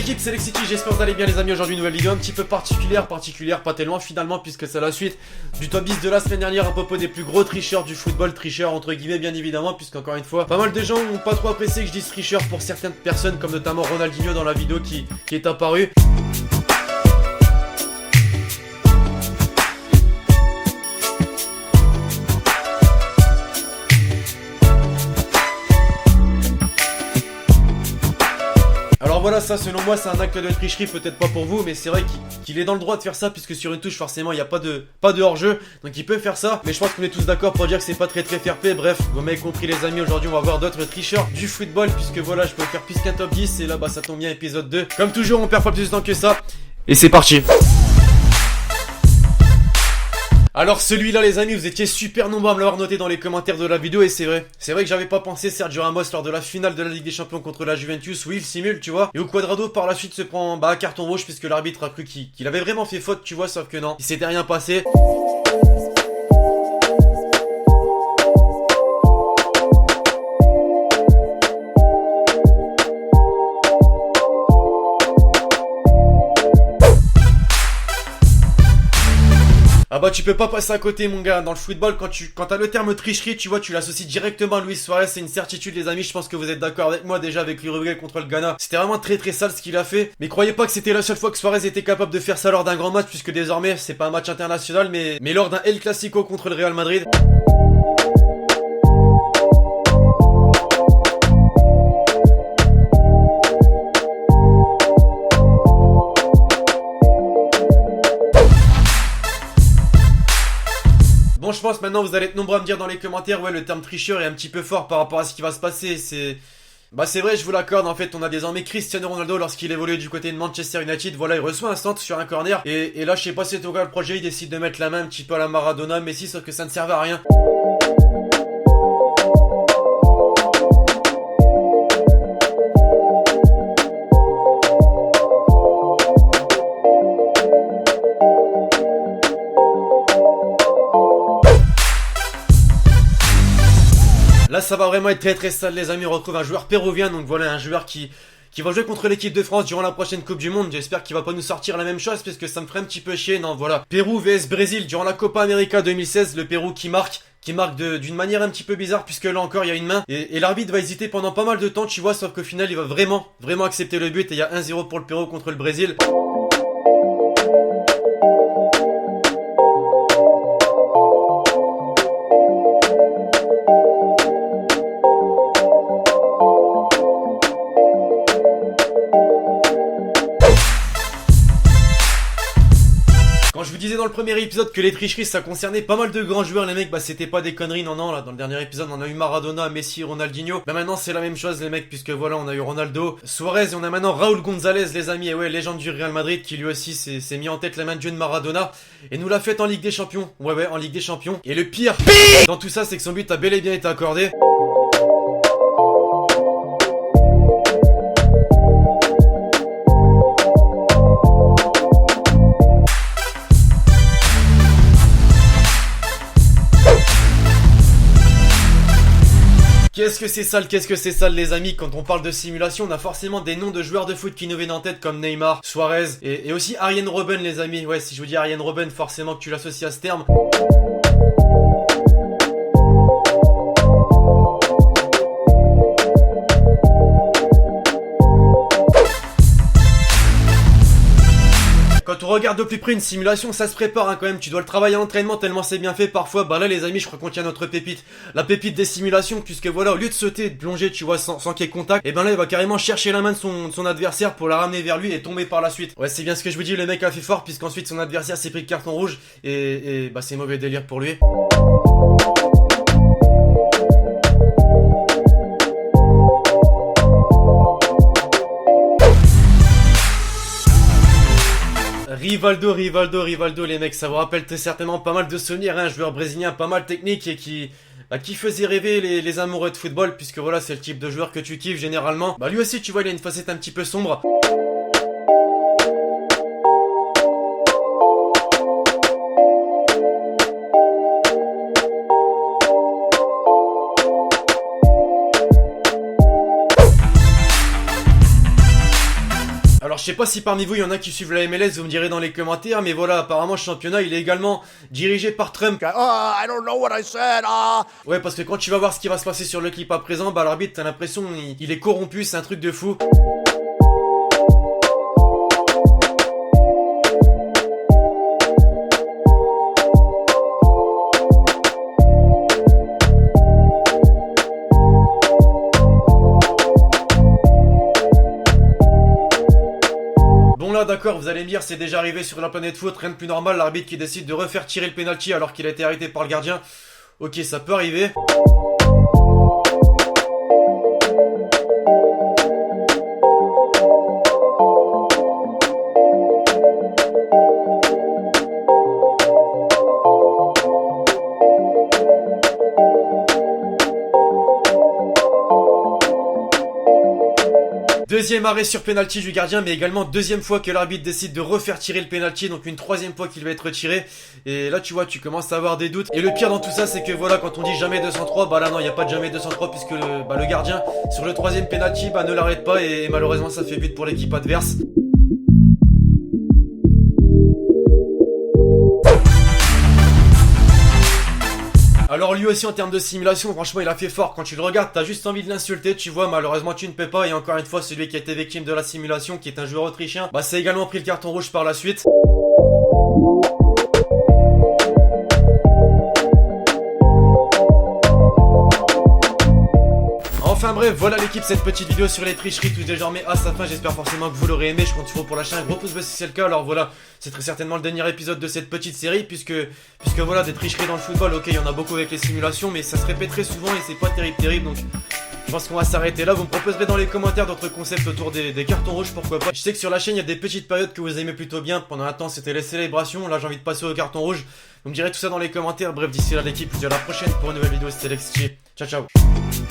l'équipe, c'est Lexity, j'espère que vous allez bien les amis. Aujourd'hui une nouvelle vidéo un petit peu particulière, pas tellement finalement, puisque c'est la suite du top 10 de la semaine dernière à propos des plus gros tricheurs du football. Tricheurs entre guillemets bien évidemment, puisqu'encore une fois, pas mal de gens n'ont pas trop apprécié que je dise tricheur pour certaines personnes, comme notamment Ronaldinho dans la vidéo qui est apparue. Alors voilà, ça selon moi c'est un acte de tricherie, peut-être pas pour vous, mais c'est vrai qu'il est dans le droit de faire ça, puisque sur une touche forcément il n'y a pas de hors-jeu, donc il peut faire ça, mais je pense qu'on est tous d'accord pour dire que c'est pas très fair-play. Bref, vous m'avez compris les amis, aujourd'hui on va voir d'autres tricheurs du football, puisque voilà, je peux faire plus qu'un top 10, et là bah ça tombe bien, épisode 2. Comme toujours, on perd pas plus de temps que ça, et c'est parti. Alors celui-là les amis, vous étiez super nombreux à me l'avoir noté dans les commentaires de la vidéo, et c'est vrai que j'avais pas pensé. Sergio Ramos lors de la finale de la Ligue des Champions contre la Juventus, où il simule, tu vois, et où Cuadrado par la suite se prend un carton rouge, puisque l'arbitre a cru qu'il avait vraiment fait faute, tu vois, sauf que non, il s'était rien passé. Ah bah tu peux pas passer à côté mon gars, dans le football quand t'as le terme tricherie, tu vois, tu l'associes directement à Luis Suarez, c'est une certitude les amis, je pense que vous êtes d'accord avec moi. Déjà avec l'Uruguay contre le Ghana, c'était vraiment très sale ce qu'il a fait, mais croyez pas que c'était la seule fois que Suarez était capable de faire ça lors d'un grand match, puisque désormais c'est pas un match international mais lors d'un El Clasico contre le Real Madrid. Bon, je pense maintenant vous allez être nombreux à me dire dans les commentaires, ouais, le terme tricheur est un petit peu fort par rapport à ce qui va se passer. C'est vrai, je vous l'accorde. En fait, on a désormais Cristiano Ronaldo lorsqu'il évoluait du côté de Manchester United. Voilà, il reçoit un centre sur un corner, et là je sais pas si c'est au cas le projet, il décide de mettre la main un petit peu à la Maradona, Messi, sauf que ça ne servait à rien. Là ça va vraiment être très sale les amis. On retrouve un joueur péruvien, donc voilà, un joueur qui va jouer contre l'équipe de France durant la prochaine Coupe du Monde. J'espère qu'il va pas nous sortir la même chose, parce que ça me ferait un petit peu chier. Non voilà, Pérou vs Brésil durant la Copa América 2016, le Pérou qui marque d'une manière un petit peu bizarre, puisque là encore il y a une main, et l'arbitre va hésiter pendant pas mal de temps, tu vois, sauf qu'au final il va vraiment accepter le but, et il y a 1-0 pour le Pérou contre le Brésil. Quand je vous disais dans le premier épisode que les tricheries ça concernait pas mal de grands joueurs, les mecs, bah c'était pas des conneries, non, là dans le dernier épisode on a eu Maradona, Messi, Ronaldinho. Bah maintenant c'est la même chose les mecs, puisque voilà, on a eu Ronaldo, Suarez, et on a maintenant Raúl González les amis, et ouais, légende du Real Madrid, qui lui aussi s'est mis en tête la main de Dieu de Maradona, et nous l'a fait en Ligue des Champions. Ouais, en Ligue des Champions. Et le pire dans tout ça, c'est que son but a bel et bien été accordé. Qu'est-ce que c'est sale les amis. Quand on parle de simulation, on a forcément des noms de joueurs de foot qui nous viennent en tête, comme Neymar, Suarez, et aussi Arjen Robben les amis. Ouais, si je vous dis Arjen Robben, forcément que tu l'associes à ce terme. Quand on regarde de plus près une simulation, ça se prépare hein, quand même, tu dois le travailler à l'entraînement tellement c'est bien fait parfois. Bah là les amis, je crois qu'on tient notre pépite, la pépite des simulations, puisque voilà, au lieu de sauter, de plonger, tu vois, sans qu'il y ait contact, et ben là il va carrément chercher la main de son adversaire pour la ramener vers lui et tomber par la suite. Ouais, c'est bien ce que je vous dis, le mec a fait fort, puisqu'ensuite son adversaire s'est pris le carton rouge, et bah c'est mauvais délire pour lui. Rivaldo les mecs, ça vous rappelle très certainement pas mal de souvenirs, hein, un joueur brésilien pas mal technique et qui faisait rêver les amoureux de football, puisque voilà, c'est le type de joueur que tu kiffes généralement. Bah lui aussi tu vois, il a une facette un petit peu sombre. je sais pas si parmi vous il y en a qui suivent la MLS, vous me direz dans les commentaires, mais voilà, apparemment ce championnat il est également dirigé par Trump. I don't know what I said. Ouais, parce que quand tu vas voir ce qui va se passer sur le clip à présent, bah l'arbitre t'as l'impression il est corrompu, c'est un truc de fou. Bon là d'accord, vous allez me dire c'est déjà arrivé sur la planète foot, rien de plus normal, l'arbitre qui décide de refaire tirer le penalty alors qu'il a été arrêté par le gardien. Ok, ça peut arriver. Deuxième arrêt sur penalty du gardien, mais également deuxième fois que l'arbitre décide de refaire tirer le penalty, donc une troisième fois qu'il va être retiré. Et là tu vois, tu commences à avoir des doutes. Et le pire dans tout ça, c'est que voilà, quand on dit jamais 203, bah là non, il n'y a pas de jamais 203 puisque le gardien sur le troisième penalty ne l'arrête pas et malheureusement ça fait but pour l'équipe adverse. Alors lui aussi en termes de simulation, franchement il a fait fort. Quand tu le regardes, t'as juste envie de l'insulter, tu vois, malheureusement tu ne peux pas. Et encore une fois, celui qui a été victime de la simulation, qui est un joueur autrichien, bah c'est également pris le carton rouge par la suite. Enfin bref, voilà l'équipe, cette petite vidéo sur les tricheries touche désormais à sa fin. J'espère forcément que vous l'aurez aimé. Je compte sur vous pour lâcher un gros pouce bleu si c'est le cas. Alors voilà, c'est très certainement le dernier épisode de cette petite série puisque voilà, des tricheries dans le football, ok, il y en a beaucoup avec les simulations, mais ça se répète très souvent et c'est pas terrible, donc je pense qu'on va s'arrêter là. Vous me proposerez dans les commentaires d'autres concepts autour des cartons rouges, pourquoi pas. Je sais que sur la chaîne il y a des petites périodes que vous aimez plutôt bien. Pendant un temps c'était les célébrations, là j'ai envie de passer au carton rouge. Vous me direz tout ça dans les commentaires. Bref, d'ici là l'équipe, je vous dis à la prochaine pour une nouvelle vidéo. C'était Lex. Ciao ciao.